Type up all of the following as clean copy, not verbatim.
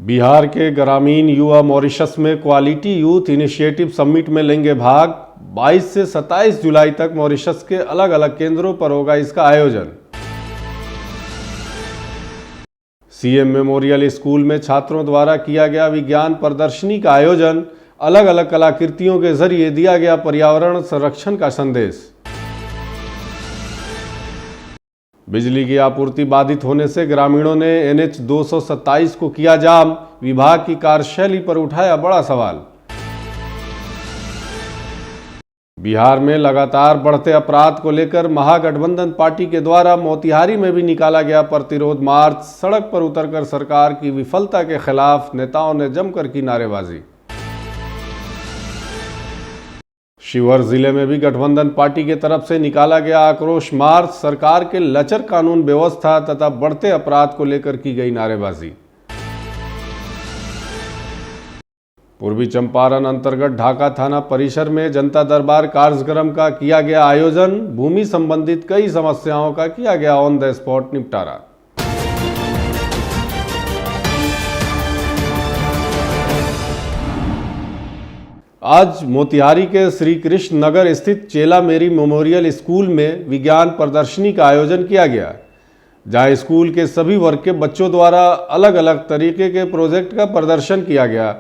बिहार के ग्रामीण युवा मॉरिशस में क्वालिटी यूथ इनिशिएटिव समिट में लेंगे भाग। 22 से 27 जुलाई तक मॉरिशस के अलग अलग केंद्रों पर होगा इसका आयोजन। सीएम मेमोरियल स्कूल में छात्रों द्वारा किया गया विज्ञान प्रदर्शनी का आयोजन। अलग अलग कलाकृतियों के जरिए दिया गया पर्यावरण संरक्षण का संदेश। बिजली की आपूर्ति बाधित होने से ग्रामीणों ने NH 227 को किया जाम। विभाग की कार्यशैली पर उठाया बड़ा सवाल। बिहार में लगातार बढ़ते अपराध को लेकर महागठबंधन पार्टी के द्वारा मोतिहारी में भी निकाला गया प्रतिरोध मार्च। सड़क पर उतरकर सरकार की विफलता के खिलाफ नेताओं ने जमकर की नारेबाजी। शिवहर जिले में भी गठबंधन पार्टी की तरफ से निकाला गया आक्रोश मार्च। सरकार के लचर कानून व्यवस्था तथा बढ़ते अपराध को लेकर की गई नारेबाजी। पूर्वी चंपारण अंतर्गत ढाका थाना परिसर में जनता दरबार कार्यक्रम का किया गया आयोजन। भूमि संबंधित कई समस्याओं का किया गया ऑन द स्पॉट निपटारा। आज मोतिहारी के श्री कृष्ण नगर स्थित चेला मेरी मेमोरियल स्कूल में विज्ञान प्रदर्शनी का आयोजन किया गया, जहां स्कूल के सभी वर्ग के बच्चों द्वारा अलग अलग तरीके के प्रोजेक्ट का प्रदर्शन किया गया।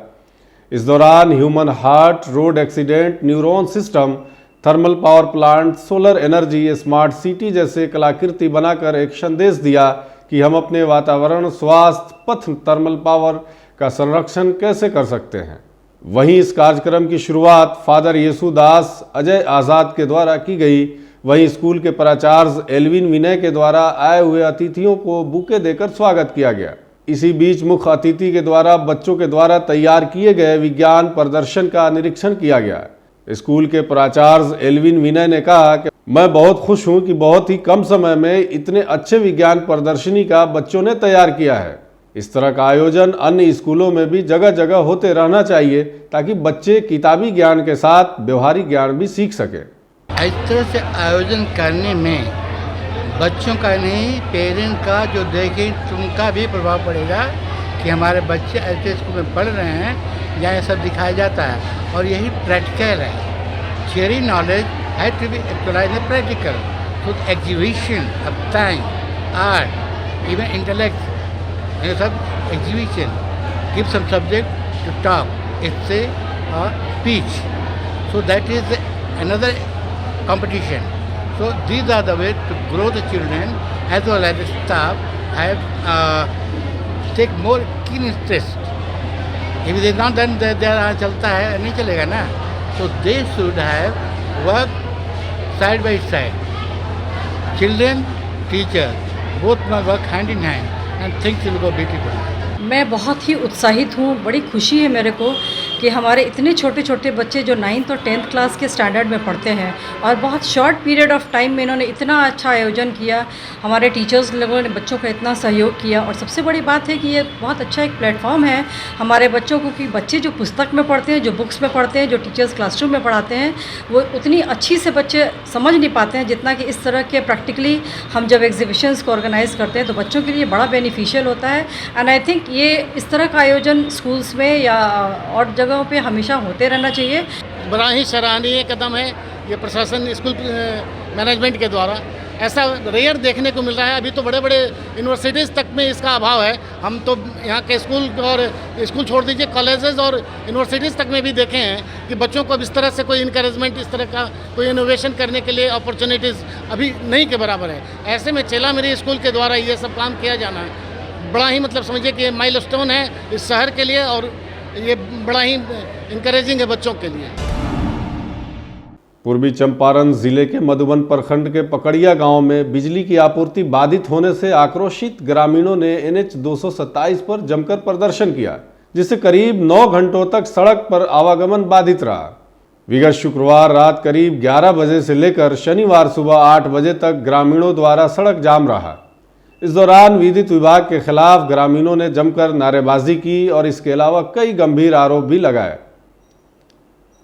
इस दौरान human heart, road accident, neuron system, thermal power plant, solar energy, smart city जैसे कलाकृति बनाकर एक संदेश दिया कि हम अपने वातावरण, स्वास्थ्य, पथ, थर्मल पावर का संरक्षण कैसे कर सकते हैं। वहीं इस कार्यक्रम की शुरुआत फादर येसुदास अजय आज़ाद के द्वारा की गई। वहीं स्कूल के प्राचार्य एल्विन विनय के द्वारा आए हुए अतिथियों को बुके देकर स्वागत किया गया। इसी बीच मुख्य अतिथि के द्वारा बच्चों के द्वारा तैयार किए गए विज्ञान प्रदर्शन का निरीक्षण किया गया। स्कूल के प्राचार्य एल्विन विनय ने कहा कि मैं बहुत खुश हूं कि बहुत ही कम समय में इतने अच्छे विज्ञान प्रदर्शनी का बच्चों ने तैयार किया है। इस तरह का आयोजन अन्य स्कूलों में भी जगह जगह होते रहना चाहिए ताकि बच्चे किताबी ज्ञान के साथ व्यवहारिक ज्ञान भी सीख सके। इस तरह से आयोजन करने में बच्चों का नहीं, पेरेंट का जो देखें उनका भी प्रभाव पड़ेगा कि हमारे बच्चे ऐसे स्कूल में पढ़ रहे हैं जहाँ ये सब दिखाया जाता है और यही प्रैक्टिकल है। Theory knowledge has to be actualised in practical. तो exhibition of time, art, even intellect, ये सब exhibition give some subject to talk, इससे speech, so that is another competition. So these are the way to grow the children as well as the staff have take more keen interest. If it is not done, there चलता है नहीं चलेगा ना. So they should have work side by side. Children, teachers, both must work hand in hand and things will go beautiful. मैं बहुत ही उत्साहित हूँ। बड़ी खुशी है मेरे को कि हमारे इतने छोटे छोटे बच्चे जो 9th और 10th क्लास के स्टैंडर्ड में पढ़ते हैं और बहुत शॉर्ट पीरियड ऑफ टाइम में इन्होंने इतना अच्छा आयोजन किया। हमारे टीचर्स लोगों ने बच्चों का इतना सहयोग किया और सबसे बड़ी बात है कि ये बहुत अच्छा एक प्लेटफॉर्म है हमारे बच्चों को कि बच्चे जो पुस्तक में पढ़ते हैं, जो बुक्स में पढ़ते हैं, जो टीचर्स क्लासरूम में पढ़ाते हैं, वो उतनी अच्छी से बच्चे समझ नहीं पाते हैं जितना कि इस तरह के प्रैक्टिकली हम जब एग्जीबिशंस को ऑर्गेनाइज़ करते हैं तो बच्चों के लिए बड़ा बेनिफिशियल होता है। एंड आई थिंक ये इस तरह का आयोजन स्कूल्स में या और जगहों पे हमेशा होते रहना चाहिए। बड़ा ही सराहनीय कदम है ये प्रशासन, स्कूल मैनेजमेंट के द्वारा। ऐसा रेयर देखने को मिल रहा है। अभी तो बड़े बड़े यूनिवर्सिटीज़ तक में इसका अभाव है। हम तो यहाँ के स्कूल और स्कूल छोड़ दीजिए, कॉलेजेस और यूनिवर्सिटीज़ तक में भी देखे हैं कि बच्चों को अब इस तरह से कोई इनकरेजमेंट, इस तरह का कोई इनोवेशन करने के लिए अपॉर्चुनिटीज़ अभी नहीं के बराबर है। ऐसे में चेला मेरी स्कूल के द्वारा ये सब काम किया जाना है बड़ा ही मतलब समझिए कि माइलस्टोन है इस शहर के लिए और ये बड़ा ही इंकरेजिंग है बच्चों के लिए। पूर्वी चंपारण जिले के मधुबन प्रखंड के पकड़िया गांव में बिजली की आपूर्ति बाधित होने से आक्रोशित ग्रामीणों ने NH 227 पर जमकर प्रदर्शन किया, जिससे करीब 9 घंटों तक सड़क पर आवागमन बाधित रहा। विगत शुक्रवार रात करीब 11 बजे से लेकर शनिवार सुबह 8 बजे तक ग्रामीणों द्वारा सड़क जाम रहा। इस दौरान विद्युत विभाग के खिलाफ ग्रामीणों ने जमकर नारेबाजी की और इसके अलावा कई गंभीर आरोप भी लगाए।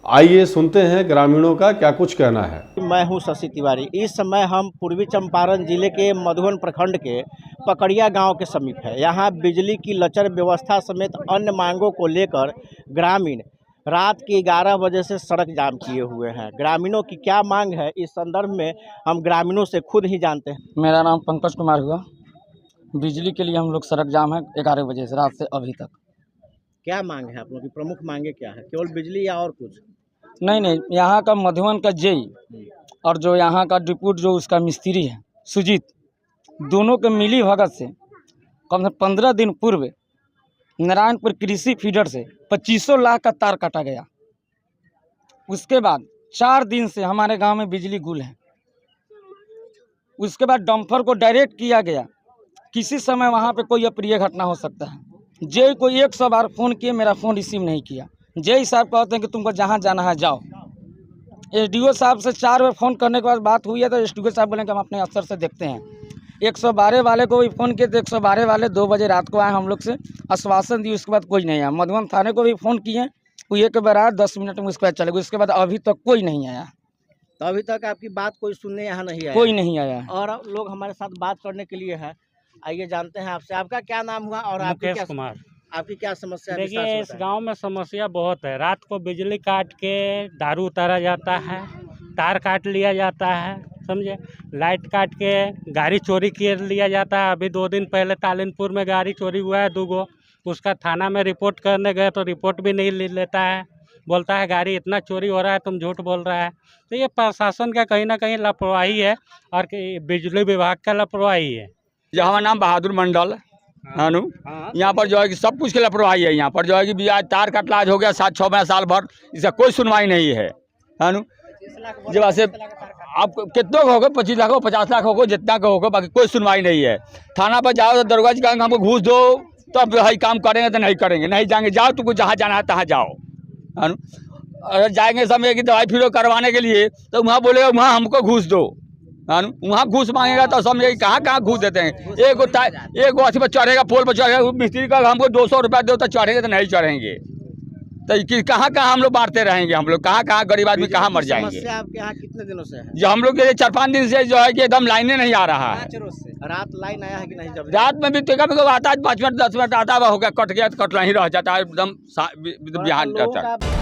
आइए सुनते हैं ग्रामीणों का क्या कुछ कहना है। मैं हूं शशि तिवारी। इस समय हम पूर्वी चंपारण जिले के मधुबन प्रखंड के पकड़िया गांव के समीप है। यहां बिजली की लचर व्यवस्था समेत अन्य मांगों को लेकर ग्रामीण रात के 11 बजे से सड़क जाम किए हुए हैं। ग्रामीणों की क्या मांग है, इस संदर्भ में हम ग्रामीणों से खुद ही जानते हैं। मेरा नाम पंकज कुमार हुआ। बिजली के लिए हम लोग सड़क जाम है 11 बजे से रात से अभी तक। क्या मांग है आप लोगों की? प्रमुख मांगे क्या है? केवल बिजली या और कुछ? नहीं, यहाँ का मधुबन का जेई और जो यहाँ का डिप्यूट जो उसका मिस्त्री है सुजीत, दोनों के मिली भगत से कम से 15 दिन पूर्व नारायणपुर कृषि फीडर से 2500 लाख का तार काटा गया। उसके बाद 4 दिन से हमारे गांव में बिजली गुल है। उसके बाद डंपर को डायरेक्ट किया गया। किसी समय वहां पे कोई अप्रिय घटना हो सकता है। जेई को 100 बार फ़ोन किए, मेरा फ़ोन रिसीव नहीं किया। जेई साहब कहते हैं कि तुमको जहाँ जाना है जाओ। एसडीओ साहब से 4 बार फ़ोन करने के बाद बात हुई है तो एसडीओ साहब बोले कि हम अपने अफसर से देखते हैं। 112 वाले को भी फ़ोन किए तो 112 वाले 2 बजे रात को आए, हम लोग से आश्वासन दिए। उसके बाद कोई नहीं आया। मधुबन थाने को भी फ़ोन किए, वो एक बार आया, 10 मिनट में उसके बाद चले गए। उसके बाद अभी तक कोई नहीं आया। तो अभी तक आपकी बात कोई सुनने यहाँ नहीं आया? कोई नहीं आया। और लोग हमारे साथ बात करने के लिए है। आइए जानते हैं आपसे। आपका क्या नाम हुआ और मुकेश कुमार। आपकी क्या समस्या है? देखिए, इस गांव में समस्या बहुत है। रात को बिजली काट के दारू उतारा जाता है, तार काट लिया जाता है, समझे। लाइट काट के गाड़ी चोरी कर लिया जाता है। अभी 2 दिन पहले तालिनपुर में गाड़ी चोरी हुआ है 2 गो। उसका थाना में रिपोर्ट करने गए तो रिपोर्ट भी नहीं ले लेता है। बोलता है गाड़ी इतना चोरी हो रहा है, तुम झूठ बोल रहा है। तो ये प्रशासन का कहीं ना कहीं लापरवाही है और बिजली विभाग का लापरवाही है। हमारा नाम बहादुर मंडल हानू। यहाँ पर जो है कि सब कुछ की लापरवाही है। यहाँ पर जो है कि बिया तार का इलाज हो गया 7-6 साल भर, इसका कोई सुनवाई नहीं है। हानू जब ऐसे आप कितनों का होगा, 25 लाख हो, 50 लाख होगा, जितना का होगा, बाकी कोई सुनवाई नहीं है। थाना पर जाओ तो दरोगा जी कहेंगे हमको घूस दो तब तो काम करेंगे, तो नहीं करेंगे। नहीं जाएंगे, जाओ तुमको जहाँ जाना है तहाँ जाओ। हानू अगर जाएंगे समय की दवाई फिर करवाने के लिए तो वहाँ बोलेगा वहाँ हमको घूस दो। वहाँ घूस मांगेगा तो समझे कहाँ कहाँ घूस देते हैं। एक अथी पर चढ़ेगा, पोल पर चढ़ेगा, मिस्त्री का हमको 200 रुपया दो तो चढ़ेंगे, तो नहीं चढ़ेंगे। तो कहाँ कहाँ हम लोग बांटते रहेंगे? हम लोग कहाँ गरीब आदमी कहाँ मर जाएंगे? समस्या आपके यहाँ कितने दिनों से है? जो हम लोग के 4-5 दिन से जो है कि एकदम लाइने नहीं आ रहा है। रात लाइन आया है कि नहीं? जब रात में भी तो कभी आता है 5 मिनट 10 मिनट आता है, हो गया कट गया तो कटना ही रह जाता है, एकदम बिहान जाता है।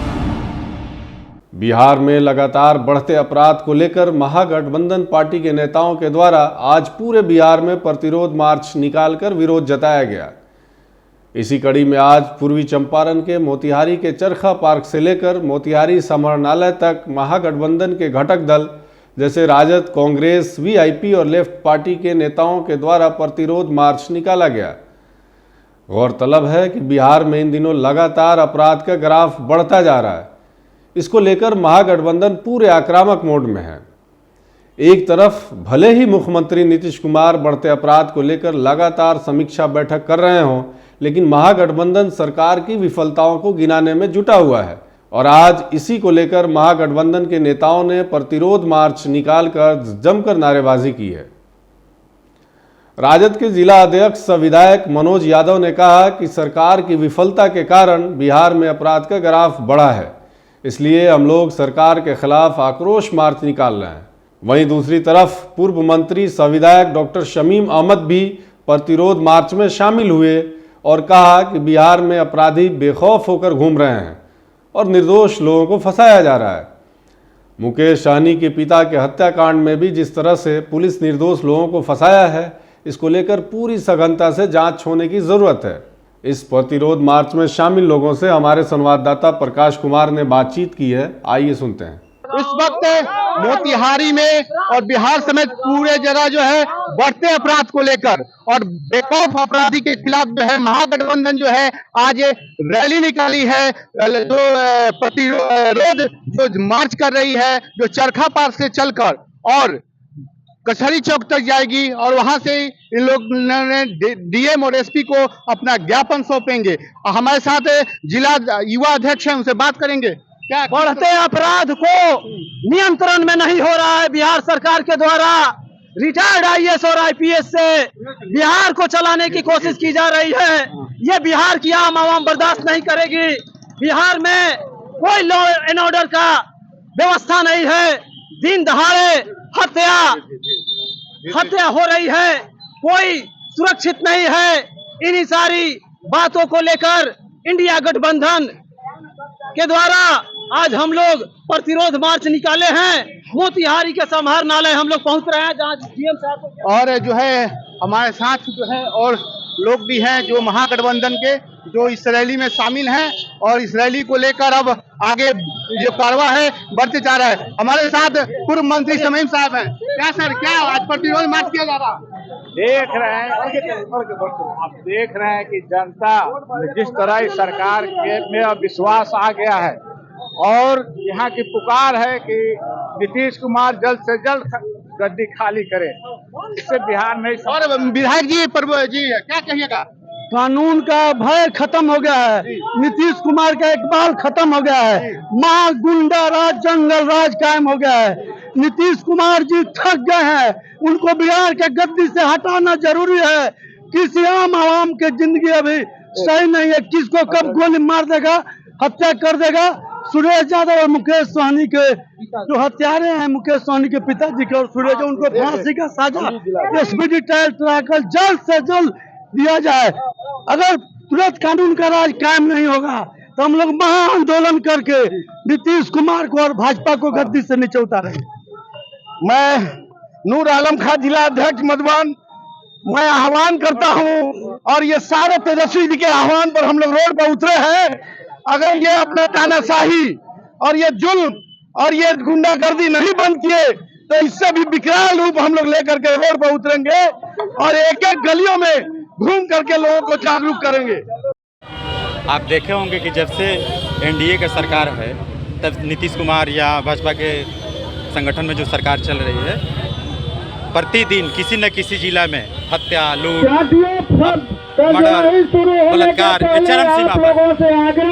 बिहार में लगातार बढ़ते अपराध को लेकर महागठबंधन पार्टी के नेताओं के द्वारा आज पूरे बिहार में प्रतिरोध मार्च निकालकर विरोध जताया गया। इसी कड़ी में आज पूर्वी चंपारण के मोतिहारी के चरखा पार्क से लेकर मोतिहारी समाहरणालय तक महागठबंधन के घटक दल जैसे राजद, कांग्रेस, वीआईपी और लेफ्ट पार्टी के नेताओं के द्वारा प्रतिरोध मार्च निकाला गया। गौरतलब है कि बिहार में इन दिनों लगातार अपराध का ग्राफ बढ़ता जा रहा है। इसको लेकर महागठबंधन पूरे आक्रामक मोड में है। एक तरफ भले ही मुख्यमंत्री नीतीश कुमार बढ़ते अपराध को लेकर लगातार समीक्षा बैठक कर रहे हों, लेकिन महागठबंधन सरकार की विफलताओं को गिनाने में जुटा हुआ है और आज इसी को लेकर महागठबंधन के नेताओं ने प्रतिरोध मार्च निकालकर जमकर नारेबाजी की है। राजद के जिला अध्यक्ष विधायक मनोज यादव ने कहा कि सरकार की विफलता के कारण बिहार में अपराध का ग्राफ बढ़ा है, इसलिए हम लोग सरकार के खिलाफ आक्रोश मार्च निकाल रहे हैं। वहीं दूसरी तरफ पूर्व मंत्री संविधायक डॉक्टर शमीम अहमद भी प्रतिरोध मार्च में शामिल हुए और कहा कि बिहार में अपराधी बेखौफ होकर घूम रहे हैं और निर्दोष लोगों को फंसाया जा रहा है। मुकेश सहनी के पिता के हत्याकांड में भी जिस तरह से पुलिस निर्दोष लोगों को फंसाया है, इसको लेकर पूरी सघनता से जांच होने की जरूरत है। इस प्रतिरोध मार्च में शामिल लोगों से हमारे संवाददाता प्रकाश कुमार ने बातचीत की है। आइए सुनते हैं। इस वक्त मोतिहारी में और बिहार समेत पूरे जगह जो है बढ़ते अपराध को लेकर और बेखौफ अपराधी के खिलाफ जो है महागठबंधन जो है आज रैली निकाली है, जो प्रतिरोध जो मार्च कर रही है, जो चरखा पार्क से चलकर और कचहरी चौक तक जाएगी और वहां से इन लोग ने डीएम और एसपी को अपना ज्ञापन सौंपेंगे। हमारे साथ जिला युवा अध्यक्ष हैं, उनसे बात करेंगे। क्या बढ़ते अपराध को नियंत्रण में नहीं हो रहा है बिहार सरकार के द्वारा? रिटायर्ड आईएएस और आईपीएस से बिहार को चलाने की कोशिश की जा रही है। ये बिहार की आम आवाम बर्दाश्त नहीं करेगी। बिहार में कोई लॉ एंड ऑर्डर का व्यवस्था नहीं है। दिन दहाड़े हत्या हो रही है, कोई सुरक्षित नहीं है। इन्हीं सारी बातों को लेकर इंडिया गठबंधन के द्वारा आज हम लोग प्रतिरोध मार्च निकाले हैं। मोतिहारी के समाहरणालय हम लोग पहुंच रहे हैं, जहां डीएम साहब और जो है हमारे साथ जो है और लोग भी हैं जो महागठबंधन के, जो इस रैली में शामिल हैं और इस रैली को लेकर अब आगे जो कारवां है बढ़ते जा रहा है। हमारे साथ पूर्व मंत्री शमीम साहब हैं। क्या सर, क्या आज प्रतिरोध मार्च किया जा रहा है? देख रहे हैं, आप देख रहे हैं कि जनता जिस तरह इस सरकार के में विश्वास आ गया है और यहाँ की पुकार है कि नीतीश कुमार जल्द से जल्द गद्दी खाली करे। इससे बिहार में और विधायक जी क्या कहिएगा? कानून का भय खत्म हो गया है, नीतीश कुमार का इकबाल खत्म हो गया है, मां गुंडा राज जंगल राज कायम हो गया है। नीतीश कुमार जी थक गए हैं, उनको बिहार के गद्दी से हटाना जरूरी है। किसी आम आवाम की जिंदगी अभी सही नहीं है, किसको कब गोली मार देगा, हत्या कर देगा। सुरेश यादव और मुकेश सहनी के जो हत्यारे हैं, मुकेश सहनी के पिताजी के और सुरेश, उनको फांसी का सजा स्पीडी ट्रायल कराकर जल्द से जल्द दिया जाए। अगर तुरंत कानून का राज कायम नहीं होगा तो हम लोग महा आंदोलन करके नीतीश कुमार को और भाजपा को गद्दी से नीचे उतारेंगे। मैं नूर आलम खां जिला अध्यक्ष मधुबन, मैं आह्वान करता हूं और ये सारे तेजस्वी जी के आह्वान पर हम लोग रोड पर उतरे हैं। अगर ये अपना तानाशाही और ये जुल्म और ये गुंडागर्दी नहीं बंद किए तो इससे भी विकराल रूप हम लोग लेकर के रोड पर उतरेंगे और एक एक गलियों में घूम करके लोगों को जागरूक करेंगे। आप देखे होंगे कि जब से एनडीए का सरकार है तब नीतीश कुमार या भाजपा के संगठन में जो सरकार चल रही है, प्रतिदिन किसी न किसी जिला में हत्या, लूट, मर्डर, बलात्कार चरम सीमा पर।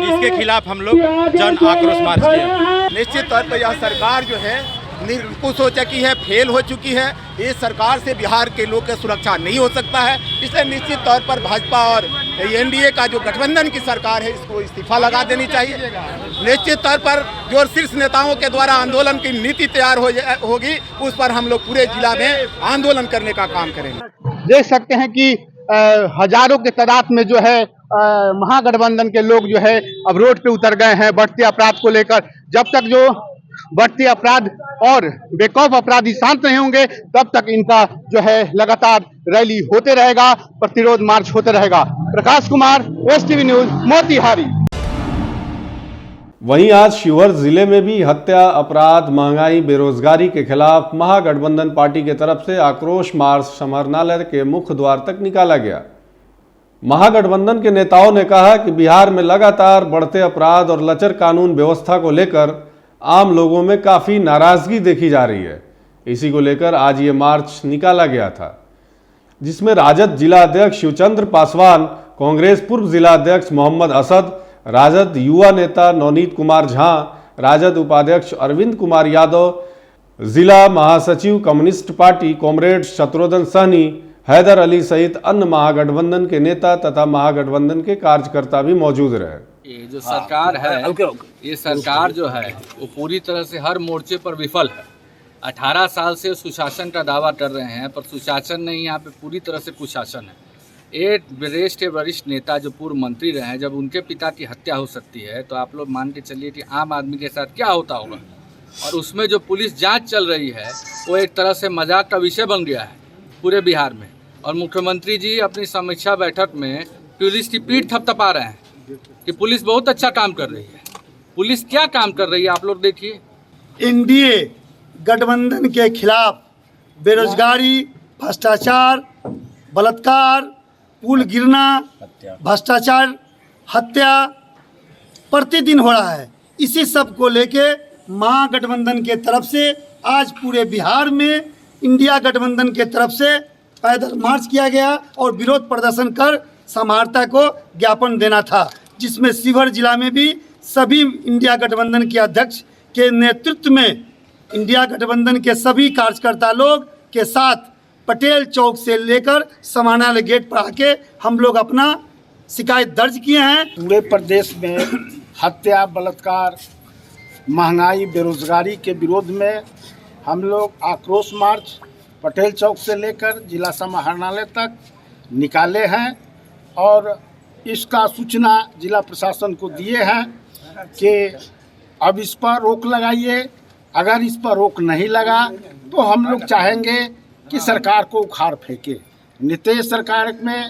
इसके खिलाफ हम लोग जन आक्रोश मार्च किया। निश्चित तौर पर यह सरकार जो है निरंकुश हो चुकी है, फेल हो चुकी है। इस सरकार से बिहार के लोग की सुरक्षा नहीं हो सकता है। इसलिए निश्चित तौर पर भाजपा और एनडीए का जो गठबंधन की सरकार है, इसको इस्तीफा लगा देनी चाहिए। निश्चित तौर पर जो शीर्ष नेताओं के द्वारा आंदोलन की नीति तैयार होगी, उस पर हम लोग पूरे जिला में आंदोलन करने का काम करेंगे। देख सकते हैं कि हजारों के तादाद में जो है महागठबंधन के लोग जो है अब रोड पे उतर गए हैं बढ़ते अपराध को लेकर। जब तक जो बढ़ते अपराध और बेखौफ अपराधी शांत नहीं होंगे तब तक इनका जो है लगातार रैली होते रहेगा, प्रतिरोध मार्च होते रहेगा। Prakash Kumar, STV news, Motihari. वहीं आज शिवहर जिले में भी हत्या, अपराध, महंगाई, बेरोजगारी के खिलाफ महागठबंधन पार्टी के तरफ से आक्रोश मार्च समाहरणालय के मुख्य द्वार तक निकाला गया। महागठबंधन के नेताओं ने कहा कि बिहार में लगातार बढ़ते अपराध और लचर कानून व्यवस्था को लेकर आम लोगों में काफी नाराजगी देखी जा रही है। इसी को लेकर आज ये मार्च निकाला गया था, जिसमें राजद जिला अध्यक्ष शिवचंद्र पासवान, कांग्रेस पूर्व जिला अध्यक्ष मोहम्मद असद, राजद युवा नेता नवनीत कुमार झा, राजद उपाध्यक्ष अरविंद कुमार यादव, जिला महासचिव communist party comrade Shatrughan Sahni, Haider Ali सहित अन्य महागठबंधन के नेता तथा महागठबंधन के कार्यकर्ता भी मौजूद रहे। ये जो सरकार है, ये सरकार जो है वो पूरी तरह से हर मोर्चे पर विफल है। 18 साल से सुशासन का दावा कर रहे हैं, पर सुशासन नहीं, यहाँ पे पूरी तरह से कुशासन है। एक वरिष्ठ नेता जो पूर्व मंत्री रहे हैं, जब उनके पिता की हत्या हो सकती है तो आप लोग मान के चलिए कि आम आदमी के साथ क्या होता होगा। और उसमें जो पुलिस जांच चल रही है वो एक तरह से मजाक का विषय बन गया है पूरे बिहार में। और मुख्यमंत्री जी अपनी समीक्षा बैठक में पुलिस की पीठ थपथपा रहे हैं कि पुलिस बहुत अच्छा काम कर रही है। पुलिस क्या काम कर रही है आप लोग देखिए। एनडीए गठबंधन के खिलाफ बेरोजगारी, भ्रष्टाचार, बलात्कार, पुल गिरना, भ्रष्टाचार, हत्या प्रतिदिन हो रहा है। इसी सब को लेके महागठबंधन के तरफ से आज पूरे बिहार में इंडिया गठबंधन के तरफ से पैदल मार्च किया गया और विरोध प्रदर्शन कर समाहर्ता को ज्ञापन देना था, जिसमें शिवहर जिला में भी सभी इंडिया गठबंधन के अध्यक्ष के नेतृत्व में इंडिया गठबंधन के सभी कार्यकर्ता लोग के साथ पटेल चौक से लेकर समाहरणालय गेट पर आके हम लोग अपना शिकायत दर्ज किए हैं। पूरे प्रदेश में हत्या, बलात्कार, महंगाई बेरोजगारी के विरोध में हम लोग आक्रोश मार्च पटेल चौक से लेकर जिला समाहरणालय तक निकाले हैं और इसका सूचना जिला प्रशासन को दिए हैं कि अब इस पर रोक लगाइए। अगर इस पर रोक नहीं लगा तो हम लोग चाहेंगे कि सरकार को उखाड़ फेंके। नीतीश सरकार में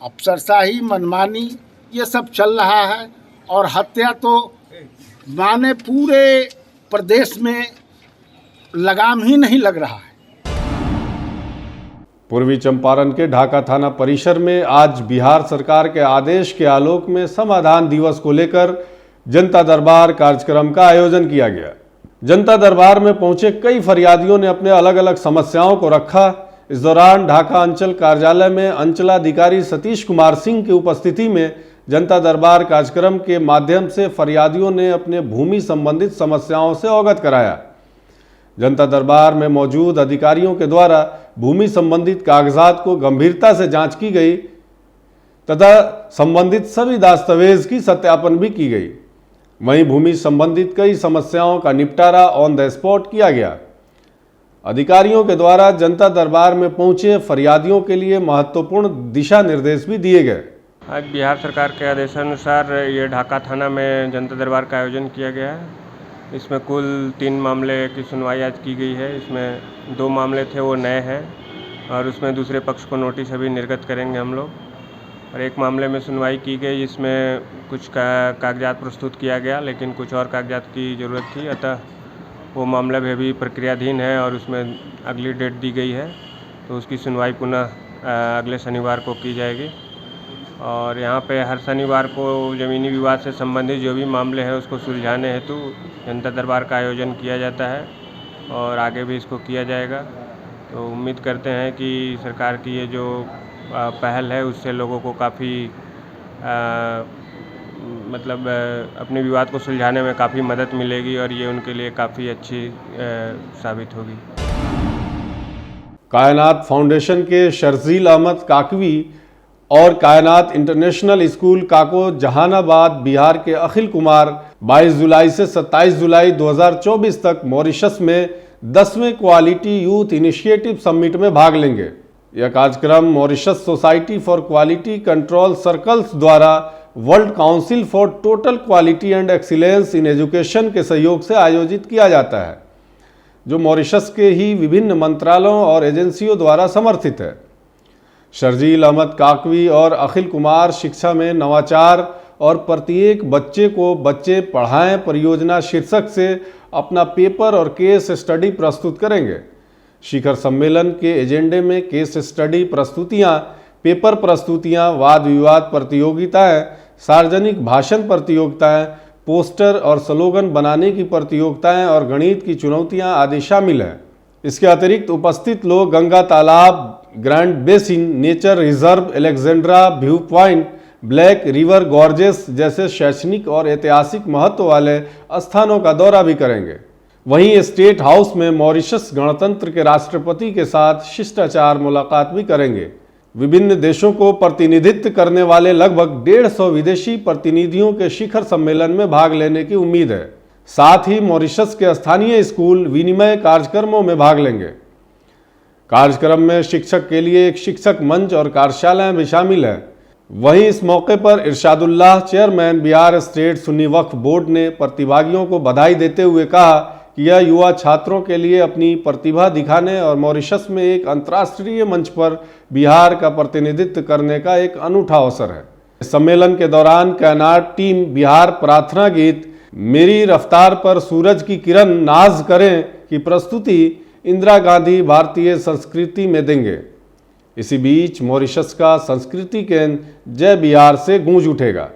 अफसरशाही मनमानी ये सब चल रहा है और हत्या तो माने पूरे प्रदेश में लगाम ही नहीं लग रहा है। पूर्वी चंपारण के ढाका थाना परिसर में आज बिहार सरकार के आदेश के आलोक में समाधान दिवस को लेकर जनता दरबार कार्यक्रम का आयोजन किया गया। जनता दरबार में पहुंचे कई फरियादियों ने अपने अलग अलग समस्याओं को रखा। इस दौरान ढाका अंचल कार्यालय में अंचलाधिकारी सतीश कुमार सिंह की उपस्थिति में जनता दरबार कार्यक्रम के माध्यम से फरियादियों ने अपने भूमि संबंधित समस्याओं से अवगत कराया। जनता दरबार में मौजूद अधिकारियों के द्वारा भूमि संबंधित कागजात को गंभीरता से जांच की गई तथा संबंधित सभी दस्तावेज की सत्यापन भी की गई। वहीं भूमि संबंधित कई समस्याओं का निपटारा ऑन द स्पॉट किया गया। अधिकारियों के द्वारा जनता दरबार में पहुंचे फरियादियों के लिए महत्वपूर्ण दिशा निर्देश भी दिए गए। आज बिहार सरकार के आदेशानुसार ये ढाका थाना में जनता दरबार का आयोजन किया गया है। इसमें कुल 3 मामले की सुनवाई आज की गई है। इसमें 2 मामले थे वो नए हैं और उसमें दूसरे पक्ष को नोटिस अभी निर्गत करेंगे हम लोग। और एक मामले में सुनवाई की गई जिसमें कुछ कागजात प्रस्तुत किया गया लेकिन कुछ और कागजात की ज़रूरत थी, अतः वो मामला भी अभी प्रक्रियाधीन है और उसमें अगली डेट दी गई है तो उसकी सुनवाई पुनः अगले शनिवार को की जाएगी। और यहाँ पे हर शनिवार को ज़मीनी विवाद से संबंधित जो भी मामले हैं उसको सुलझाने हेतु जनता दरबार का आयोजन किया जाता है और आगे भी इसको किया जाएगा। तो उम्मीद करते हैं कि सरकार की ये जो पहल है उससे लोगों को काफ़ी मतलब अपने विवाद को सुलझाने में काफ़ी मदद मिलेगी और ये उनके लिए काफ़ी अच्छी साबित होगी। कायनात फाउंडेशन के शर्जील अहमद काकवी और कायनात इंटरनेशनल स्कूल काको जहानाबाद बिहार के अखिल कुमार 22 जुलाई से 27 जुलाई 2024 तक मॉरिशस में 10वें क्वालिटी यूथ इनिशिएटिव समिट में भाग लेंगे। यह कार्यक्रम Mauritius society for quality control circles द्वारा world council for total quality and excellence in education के सहयोग से आयोजित किया जाता है, जो मॉरिशस के ही विभिन्न मंत्रालयों और एजेंसियों द्वारा समर्थित है। शर्जील अहमद काकवी और अखिल कुमार शिक्षा में नवाचार और प्रत्येक बच्चे को बच्चे पढ़ाएं परियोजना शीर्षक से अपना पेपर और केस स्टडी प्रस्तुत करेंगे। शिखर सम्मेलन के एजेंडे में केस स्टडी प्रस्तुतियां, पेपर प्रस्तुतियां, वाद विवाद प्रतियोगिताएं, सार्वजनिक भाषण प्रतियोगिताएं, पोस्टर और स्लोगन बनाने की प्रतियोगिताएं और गणित की चुनौतियां आदि शामिल हैं। इसके अतिरिक्त उपस्थित लोग गंगा तालाब, grand basin, nature reserve, Alexandra view point, black river gorges जैसे शैक्षणिक और ऐतिहासिक महत्व वाले स्थानों का दौरा भी करेंगे। वहीं स्टेट हाउस में मॉरिशस गणतंत्र के राष्ट्रपति के साथ शिष्टाचार मुलाकात भी करेंगे। विभिन्न देशों को प्रतिनिधित्व करने वाले लगभग 150 विदेशी प्रतिनिधियों के शिखर सम्मेलन में भाग लेने की उम्मीद है। साथ ही मॉरिशस के स्थानीय स्कूल विनिमय कार्यक्रमों में भाग लेंगे। कार्यक्रम में शिक्षक के लिए एक शिक्षक मंच और कार्यशालाएं भी शामिल है। वहीं इस मौके पर इरशादुल्लाह चेयरमैन बिहार स्टेट सुन्नी वक्फ बोर्ड ने प्रतिभागियों को बधाई देते हुए कहा कि यह युवा छात्रों के लिए अपनी प्रतिभा दिखाने और मॉरिशस में एक अंतर्राष्ट्रीय मंच पर बिहार का प्रतिनिधित्व करने का एक अनूठा अवसर है। इस सम्मेलन के दौरान कायनात टीम बिहार प्रार्थना गीत मेरी रफ्तार पर सूरज की किरण नाज करें की प्रस्तुति इंदिरा गांधी भारतीय संस्कृति में देंगे। इसी बीच मॉरिशस का संस्कृति केंद्र जय बिहार से गूंज उठेगा।